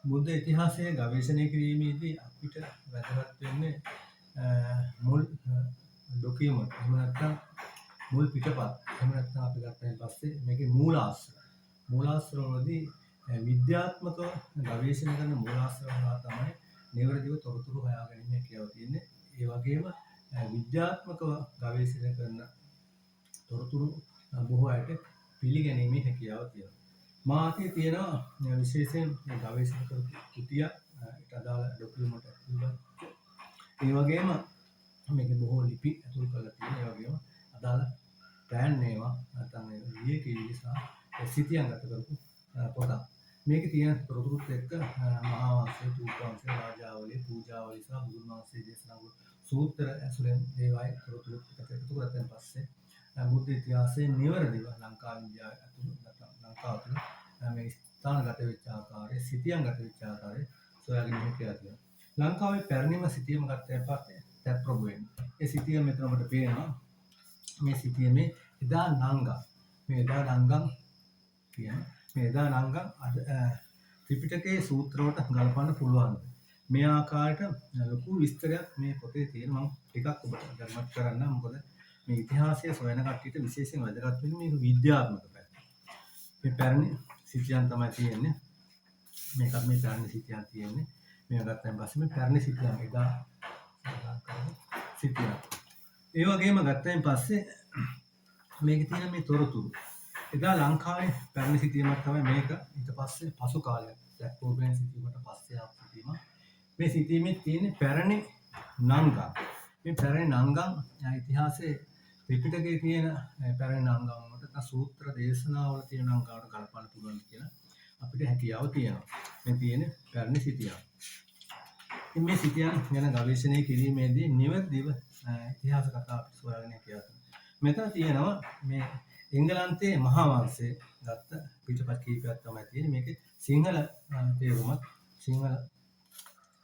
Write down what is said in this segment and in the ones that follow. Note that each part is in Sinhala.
බුද්ධ ඉතිහාසයේ ගවේෂණය කිරීමේදී අපිට වැදගත් වෙන්නේ මුල් ඩොකියුමන්ට් එහෙම නැත්නම් මුල් පිටපත් එහෙම නැත්නම් අපි ගත්තයින් පස්සේ මේකේ මූලාශ්‍ර වලදී විද්‍යාත්මක ගවේෂණ කරන මූලාශ්‍ර වල තමයි නිවැරදිව තොරතුරු හොයාගැනීමේ හැකියාව තියෙන්නේ. ඒ වගේම විද්‍යාත්මකව ගවේෂණය කරන තොරතුරු බොහෝ අයට පිළිගැනීමේ හැකියාව තියෙනවා. මා අතේ තියෙනවා විශේෂයෙන් ගවේෂණ කරපු කෘතිය ඊට අදාළ ඩොකියුමන්ට් එකක් තිබුණා. ඒ වගේම මේකේ බොහෝ ලිපි ඇතුල් කරලා තියෙනවා. ඒ වගේම අදාළ ප්ලෑන් ඒවා නැත්නම් ලියකියවි සහ සිතියම් ගත කරපු පොතක්. මේකේ තියෙන තොරතුරුත් එක්ක මහා වංශය, තූප වංශය, රාජාවලිය, පූජාවලිය සහ බුදුන් වහන්සේ දේශනා කරපු සූත්‍ර ඇසුරෙන් ඒවායි තොරතුරු එකතු කරගෙන පස්සේ බුද්ධ ඉතිහාසයේ නිවැරදිව ලංකා විද්‍යාව ඇතුළු නැත්නම් ලංකාව තුළ මේ ස්ථානගත වෙච්ච ආකාරය, සිතියම් ගත වෙච්ච ආකාරය සොයාගෙන කියලා තියෙනවා. ලංකාවේ පැරණිම සිතියම ගත්තයින් පස්සේ තැප්ප්‍රභු වෙන්නේ. ඒ සිතියම මෙතන අපිට පේනවා. මේ සිතියමේ එදා නංගම් කියන මේ එදා නංගම් අද ත්‍රිපිටකයේ සූත්‍ර වලට ගලපන්න පුළුවන්. මේ ආකාරයට ලොකු විස්තරයක් මේ පොතේ තියෙන මම ටිකක් ඔබට ධර්මත් කරන්න. මොකද මේ ඉතිහාසය සොයන කට්ටියට විශේෂයෙන් වැදගත් වෙන්නේ මේක විද්‍යාත්මක පැත්ත. මේ පැරණි සිතියම් තමයි තියෙන්නේ. මේකත් මේ පැරණි සිතියම් තියෙන්නේ. මේක ගත්තන් පස්සේ මේ පැරණි සිතියම් එදා සිතියම්. ඒ වගේම ගත්තයින් පස්සේ මේකේ තියෙන මේ තොරතුරු එදා ලංකාවේ පැරණි සිතියමක් තමයි මේක. ඊට පස්සේ පසු කාලයක් දැක්කෝබෙන් සිතියමට පස්සේ ආපු සිතියම. මේ සිතියමේ තියෙන පැරණි නංගම්. මේ පැරණි නංගම් ඉතිහාසයේ ත්‍රිපිටකයේ තියෙන පැරණි නංගම් වලට සූත්‍ර දේශනාවල තියෙන නංගම් වලට ගලපන්න පුළුවන් කියලා අපිට හැකියාව තියෙනවා. මේ තියෙන පැරණි සිතියම්. මේ සිතියම් ගැන ගවේෂණය කිරීමේදී නිවැරදිව ඉතිහාස කතා අපිට සොයාගෙන කියනවා. මෙතන තියෙනවා මේ එංගලන්තයේ මහා වංශයේ ගත්ත පිටපත් කීපයක් තමයි තියෙන්නේ. මේකේ සිංහල තේරුමත් සිංහල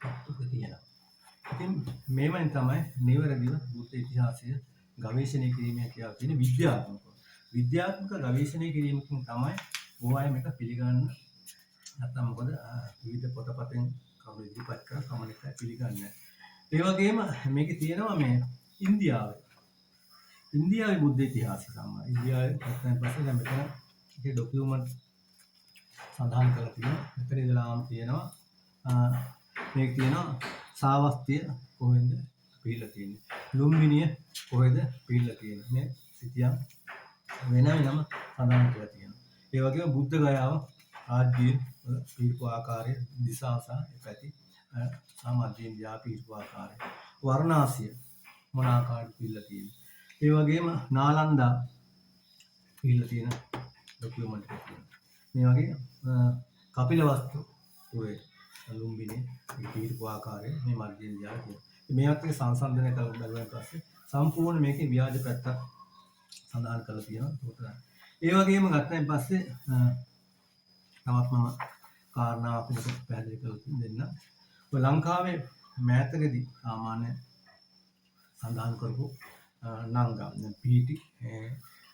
අර්ථයක් තියෙනවා. ඉතින් මේවෙන් තමයි නිවැරදිව බුද්ධ ඉතිහාසය ගවේෂණය කිරීමේ කියලා තියෙන විද්‍යාත්මක ගවේෂණය කිරීමකින් තමයි ඕවාය මේක පිළිගන්න. නැත්නම් මොකද විවිධ පොතපතෙන් කවුරු ඉදිරිපත් කරා කමනික පිළිගන්නේ. ඒ වගේම මේකේ තියෙනවා මේ ඉන්දියාවේ බුද්ධ ඉතිහාසය සම්බන්ධ. ඉන්දියාවේ පැත්තෙන් පස්සේ දැන් මෙතන ඒකේ ඩොකියුමන්ට් සඳහන් කරලා තියෙනවා. මෙතන ඉඳලාම තියෙනවා මේක තියෙනවා සාවස්තිය කොහෙන්ද පිළිලා තියෙන්නේ. ලුම්බිනිය කොහෙද පිළිලා තියෙන්නේ. මේ සිතියම් වෙන වෙනම සඳහන් කරලා තියෙනවා. ඒ වගේම බුද්ධ ගයාව ආජීව පිළිපු ආකාරය දිසා සහ පැති සාමද්‍ය ඉන්දියා පිළිපු ආකාරය වර්ණාසිය මොන ආකාරයට පිළිලා තියෙන්නේ. ඒ වගේම නාලන්දා පිළිලා තියෙන ඩොකියුමන්ට් එකක් තියෙනවා. මේ වගේ කපිලවස්තු පුරේ ලුම්බිනි පිළිපු ආකාරය මේ මධ්‍ය ඉන්දියාවේ තියෙනවා. මේවත් එක සංසන්දනය කරලා බලුවාන් පස්සේ සම්පූර්ණ මේකේ ව්‍යාජ පැත්තක් සඳහන් කරලා තියෙනවා. ඒ වගේම ගත්තයින් පස්සේ තවත් මම කාරණාවක් ඔබට පැහැදිලි කරලා දෙන්න. ඔය ලංකාවේ මෑතකදී සාමාන්‍ය සඳහන් කරපු නංගම් පීටි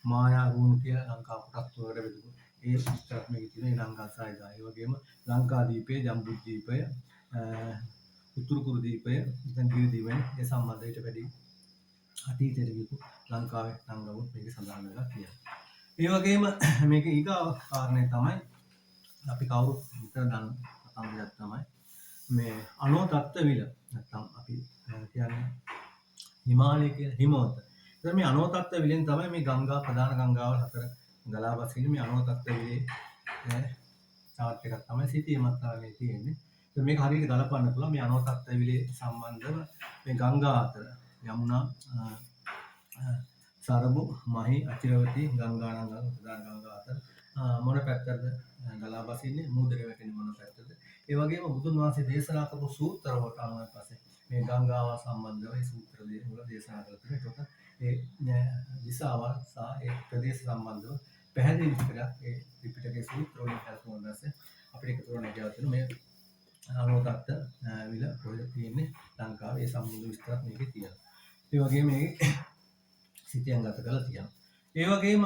මායා වුණු කියලා ලංකා කොටස් වලට බෙදුණු ඒ විස්තරත් මේකේ තියෙන නංගම් සායදා. ඒ වගේම ලංකාදීපය, ජම්බුද්වීපය, උතුරුකුරු දීපය, ඉතින් ගිරිදීපය ඒ සම්බන්ධයට වැඩි අතීතයට ගිහපු ලංකාවේ නංගමුත් මේක සඳහන් වෙලා තියෙනවා. ඒ වගේම මේක ඊගාව කාරණේ තමයි අපි කවුරුත් විතර දන්න කතාවක් තමයි මේ අනෝතත්ත්ව විල නැත්නම් අපි කියන්නේ හිමාලය කියලා හිමවත. ඒතර මේ අනෝතත්ත්ව විලෙන් තමයි මේ ගංගා ප්‍රධාන ගංගාවල් හතර ගලා බසින මේ අනෝතත්ත්ව විලේ චාර්ට් එකක් තමයි සිතියමත් තමයි තියෙන්නේ. ඒතර මේක හරියට ගලපන්න පුළුවන් මේ අනෝතත්ත්ව විලේ සම්බන්ධව මේ ගංගා අතර යමුනා සරබු මහි අචිරවති ගංගා ප්‍රධාන ගංගා අතර මොන පැත්තටද ගලා බසින්නේ මූදට වැටෙන්නේ මොන පැත්තටද. ඒ වගේම බුදුන් වහන්සේ දේශනා කරපු සූත්‍ර වලට අනුව පස්සේ මේ ගංගාව සම්බන්ධව ඒ සූත්‍ර වල දේශනා කරලා තියෙනවා. ඒකට ඒ දිශාවල් සහ ඒ ප්‍රදේශ සම්බන්ධව පැහැදිලි විස්තරයක් ඒ ත්‍රිපිටකයේ සූත්‍ර වලින් හසුරුවන දැසේ අපිට එකතු කරන්න කියලා මේ අනෝතත්ත්ව විල කොහෙද තියෙන්නේ ලංකාවේ ඒ සම්බන්ධ විස්තරත් මේකේ තියෙනවා. ඒ වගේම මේ සිතියම් ගත කරලා තියෙනවා. ඒ වගේම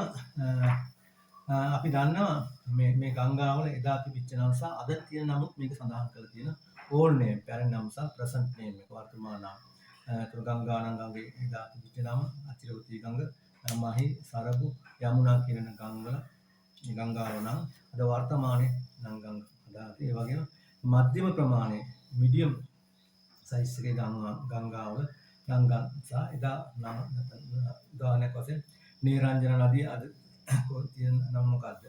අපි දන්නවා මේ ගංගාවල එදා තිබිච්ච නම් සහ අද තියෙන නමුත් මේක සඳහන් කරලා තියෙන ඕල් නේම් පැරණි නම් සහ ප්‍රසන්ට් නේම් එක වර්තමාන නම්. ඒතර ගංගා නම් ගඟේ එදා තිබිච්ච නම අචිරවතී ගඟ, මහි, සරබු, යමුනා කියන ගංගවල ගංගාව නම් අද වර්තමානයේ නම් ගඟ අදාති. ඒ වගේම මධ්‍යම ප්‍රමාණයේ මීඩියම් සයිස් එකේ ගංගාවල ගංගා සහ එදා නම් උදාහරණයක් වශයෙන් නීරංජන නදිය අද තියෙන නම මොකද්ද?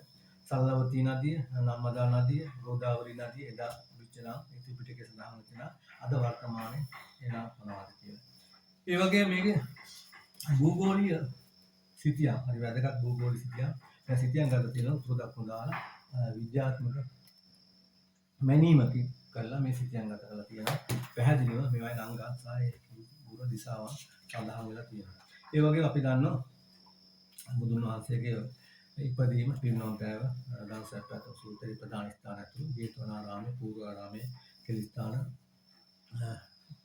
සල්ලවතී නදිය, නර්මදා නදිය, ගෝදාවරි නදිය එදා තිබිච්ච නම් ත්‍රිපිටකයේ සඳහන් වෙච්ච නම් අද වර්තමානයේ එනම් මොනවද කියලා. ඒ වගේම මේකේ භූගෝලීය සිතියම් හරි වැදගත් භූගෝලීය සිතියම්. දැන් සිතියම් ගන්න තියෙනවා උතුරු දකුණු දාලා විද්‍යාත්මක මැනීමකින් කරලා මේ සිතියම් ගත කරලා තියෙනවා. පැහැදිලිව මේවායි ගංගා සහ ඒ ගුරු දිශාවන් සඳහන් වෙලා තියෙනවා. ඒ වගේම අපි දන්නවා බුදුන් වහන්සේගේ ඉපදීම පිරිනොම් පෑව දවසට සූත්‍රයේ ප්‍රධාන ස්ථාන ඇතුළු ජේතවනාරාමයේ පූර්වාරාමයේ කෙලිස්ථාන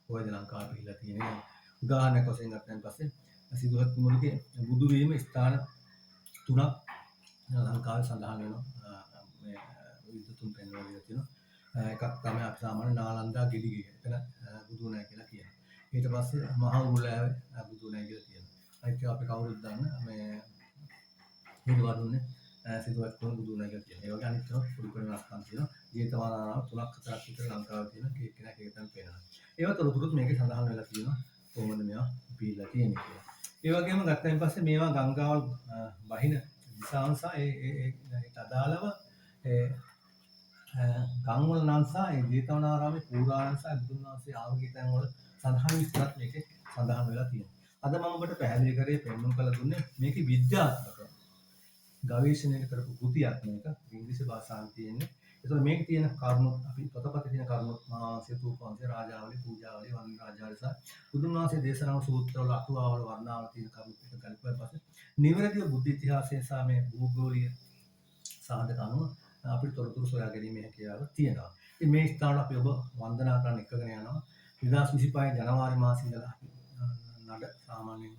වේද ලංකාවේ පිළිලා තියෙනවා. උදාහරණයක් වශයෙන් ගත්තන් පස්සේ සිදුහත් කුමරුගේ බුදු වීම ස්ථාන තුනක් ලංකාවේ සඳහන් වෙනවා. මේ විද්‍යුත් තුන් පෙන්වලා තියෙනවා. එකක් තමයි අපි සාමාන්‍ය නාලන්දා ගෙඩිගිය. එතන බුදු නැහැ කියලා කියනවා. ඊට පස්සේ මහා උරුලෑවේ බුදු නැහැ කියලා කියනවා. අනිත් අපි කවුරුත් දන්න මේ හිඳවදුන්නේ සිදුවත් කුණ බුදු නැහැ කියලා කියනවා. ඒ වගේ අනිත් පොඩි පොඩි වෙනස්කම් තියෙනවා. ජේතවනාරාම තුනක් හතරක් විතර ලංකාවේ තියෙන කෙනෙක් එකතන පේනවා. ඒවත් උරුතුරුත් මේකේ සඳහන් වෙලා තියෙනවා. කොහොමද මේවා පිළිලා තියෙන්නේ කියලා. ඒ වගේම ගත්තයින් පස්සේ මේවා ගංගාවල් බහින දිශාවන් සහ ඒට අදාළව ගංගවල නම් සහ ඒ ජේතවනාරාමේ පූර්වාරාම සහ බුදුන් වහන්සේ ආවගේ තැන් වල සඳහන් විස්තරත් මේකේ සඳහන් වෙලා තියෙනවා. අද මම ඔබට පැහැදිලි කරේ පෙන්වන්න කළ දුන්නේ මේකේ විද්‍යාත්මක ගවේෂණය කරපු කෘතියක් මේක ඉංග්‍රීසි භාෂාවෙන් තියෙන්නේ. ඒතකොට මේක තියෙන කරුණු අපි පොතපතේ තියෙන කරුණු මහාවංශය, තූපවංශය, රාජාවලි, පූජාවලි, වන්දන රාජාවලි සහ බුදුන් වහන්සේ දේශනාව සූත්‍රවල අටුවාවල වර්ණාවල තියෙන කරුණු ටික ගලපුවාන් පස්සේ නිවැරදිව බුද්ධ ඉතිහාසය සහ මේ භූගෝලීය සාධක අනුව අපිට තොරතුරු සොයා ගැනීමේ හැකියාව තියෙනවා. ඉතින් මේ ස්ථාන අපි ඔබ වන්දනා කරන්න එකගෙන යනවා. 2025 ජනවාරි මාසයේ ඉඳලා නඩ සාමාන්‍යයෙන්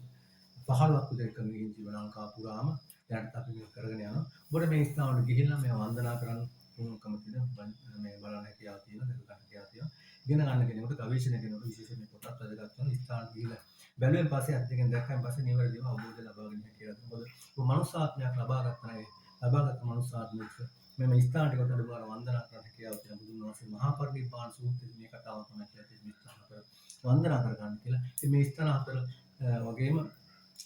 15ක් විතර කරන ජීවන ලංකාව පුරාම දැනට අපි මේක කරගෙන යනවා. ඔබට මේ ස්ථානවලට ගිහිල්ලා මේ වන්දනා කරන්න පුළුවන්කම තියෙනවා. මේ බලන්න හැකියාව තියෙනවා, දැක ගන්න හැකියාව තියෙනවා. ඉගෙන ගන්න කෙනෙකුට ගවේෂණය කරනකොට විශේෂයෙන් මේ පොතක් වැදගත් වෙනවා. ස්ථාන ගිහිල්ලා බැලුවෙන් පස්සේ අත් දෙකෙන් දැක්කන් පස්සේ නිවැරදිව අවබෝධය ලබා ගන්න හැකියාව තියෙනවා. මොකද මනුස්සාත්මයක් ලබාගත්ත නැහැ. ලබාගත් මනුස්සාත්මයක මේ ස්ථාන ටිකට අඩුවාර වන්දනා කරන්න හැකියාව තියෙන බුදුන් වහන්සේ මහා පරිනිර්වාණ සූත්‍රයේ මේ කතාව තමයි කියලා මේ ස්ථාන හතර වන්දනා කර ගන්න කියලා. ඉතින් මේ ස්ථාන හතර වගේම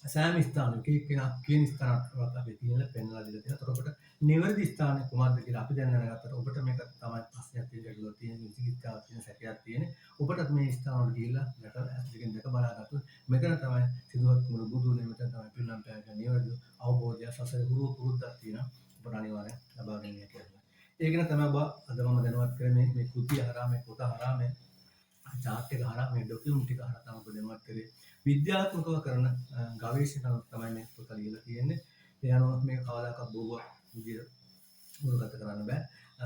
සෑම ස්ථානයක එක්කෙනා කියන ස්ථානයක් අපි තියෙන පෙන්වලා දීලා තියෙනවා. එතකොට නිවැරදි ස්ථානය කුමක්ද කියලා අපි දැන් දැනගත්තට ඔබට මේක තමයි ප්‍රශ්නයක් තියෙනවා තියෙන විචිකිච්ඡාවක් තියෙන සැකයක් තියෙන. ඔබට මේ ස්ථාන වලට ගිහිල්ලා දැකලා ඇස් දෙකෙන් දැක බලාගත්තොත් මෙතන තමයි සිදුවත් කුමරු බුදුනේ මෙතන තමයි පිළිනම් පෑගෙන නිවැරදි අවබෝධය සසර හුරු පුරුද්දක් තියෙනවා. ඔබට අනිවාර්යෙන් ලබා ගන්න කියලා. ඒකන තමයි ඔබ අද මම දැනුවත් කරන්නේ මේ කෘතිය හරහා මේ පොත හරහා මේ චාර්ට් එක හරහා මේ ඩොකියුමන්ට් ටික හරහා තමයි ඔබ දැනුවත් කරේ. විද්‍යාත්මකව කරන ගවේෂණ තමයි මේ පොත ලියලා තියෙන්නේ. ඒ අනුව මේක කවදාකවත් බොරුව විදියට මුලගත කරන්න බෑ.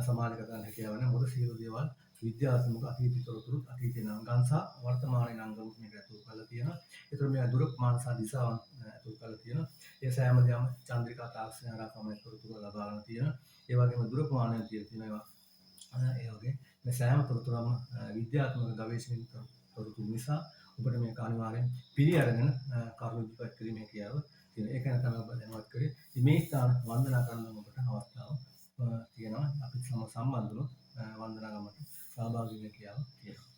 සමාජගත කරන්න හැකියාව නැහැ. මොකද සියලු දේවල් විද්‍යාත්මක අතීත තොරතුරු අතීතේ නංගන් සහ වර්තමානයේ නංගන් මේක ඇතුළු කරලා තියෙනවා. ඒතර මේ දුර මාන සහ දිශාවන් ඇතුළු කරලා තියෙනවා. ඒ සෑම දෙයක්ම චන්ද්‍රිකා තාක්ෂණය හරහා තමයි තොරතුරු ලබා ගන්න තියෙනවා. ඒ වගේම දුර ප්‍රමාණය තියෙනවා. ඒ වගේ මේ සෑම තොරතුරම විද්‍යාත්මක ගවේෂණික තොරතුරු නිසා ඔබට මේක අනිවාර්යෙන් පිළි අරගෙන කරුණු ඉදිරිපත් කිරීමේ හැකියාව තියෙනවා. ඒක තමයි ඔබ දැනුවත් කරේ. මේ ස්ථාන වන්දනා කරන්න ඔබට අවස්ථාව තියෙනවා. අපි සම්බන්ධ වුණොත් වන්දනා ගමට සහභාගී වෙන්න හැකියාව තියෙනවා.